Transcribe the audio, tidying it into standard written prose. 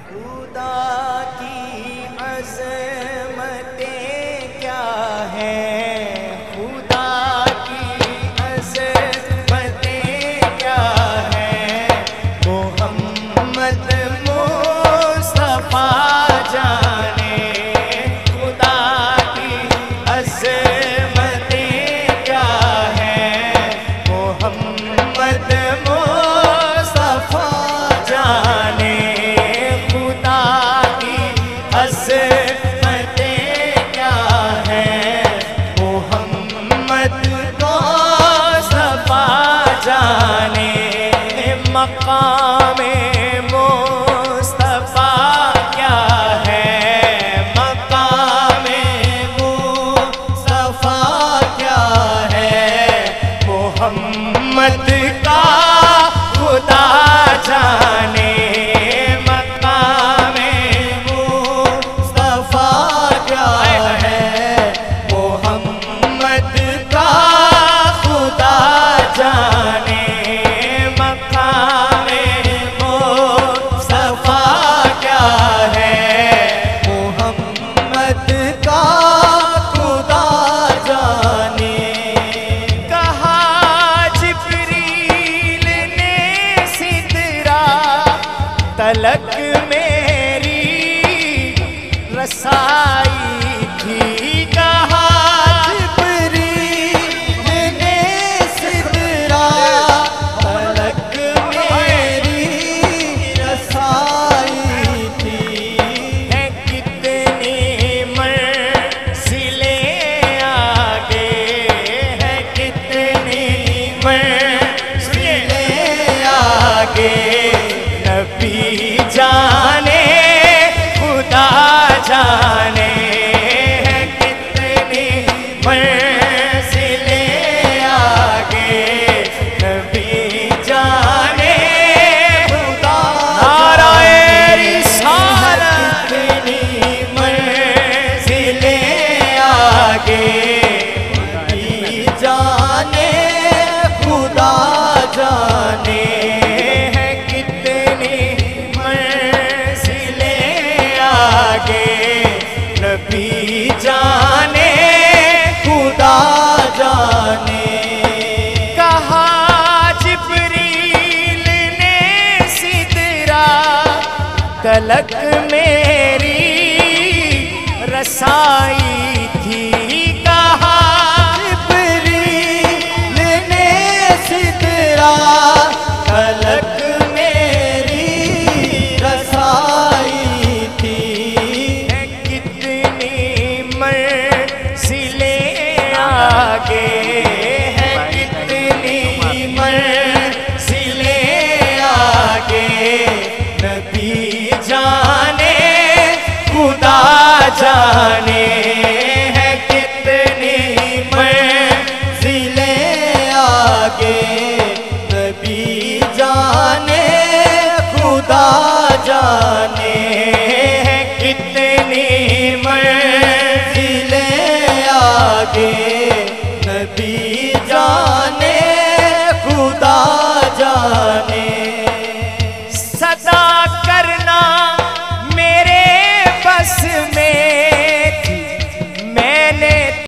खुदा की अज़मतें क्या हैं, खुदा की अज़मतें क्या हैं, मोहम्मद मुस्तफ़ा जाने। खुदा की अज़मतें क्या हैं, मोहम्मद मुस्तफ़ा जाने। खुदा की अज़मतें क्या हैं, मोहम्मद मुस्तफ़ा जाने। मक़ामे मुस्तफ़ा क्या है, मक़ामे मुस्तफ़ा क्या है, मोहम्मद का खुदा जाने। मक़ामे मुस्तफ़ा क्या है, मोहम्मद का खुदा जाने। मक़ामे मुस्तफ़ा क्या है, मोहम्मद का खुदा जाने। कहा जिब्रील ने सिदरा तलक मेरी रसाई थी। कहा जिब्रील ने सिदरा तलक मेरी रसाई थी। है कितनी मंज़िलें आगे, है कितनी मंज़िलें आगे, नबी जाने खुदा जाने। है कितनी मंज़िलें आगे, नबी जाने खुदा। नाराए रिसालत। कितनी मंज़िलें आगे, नबी जाने खुदा जाने। है कितनी मंज़िलें आगे, नबी जाने खुदा जाने। कहा जिब्रील ने सिदरा तलक मेरी रसाई थी। कहा जिब्रील ने सिदरा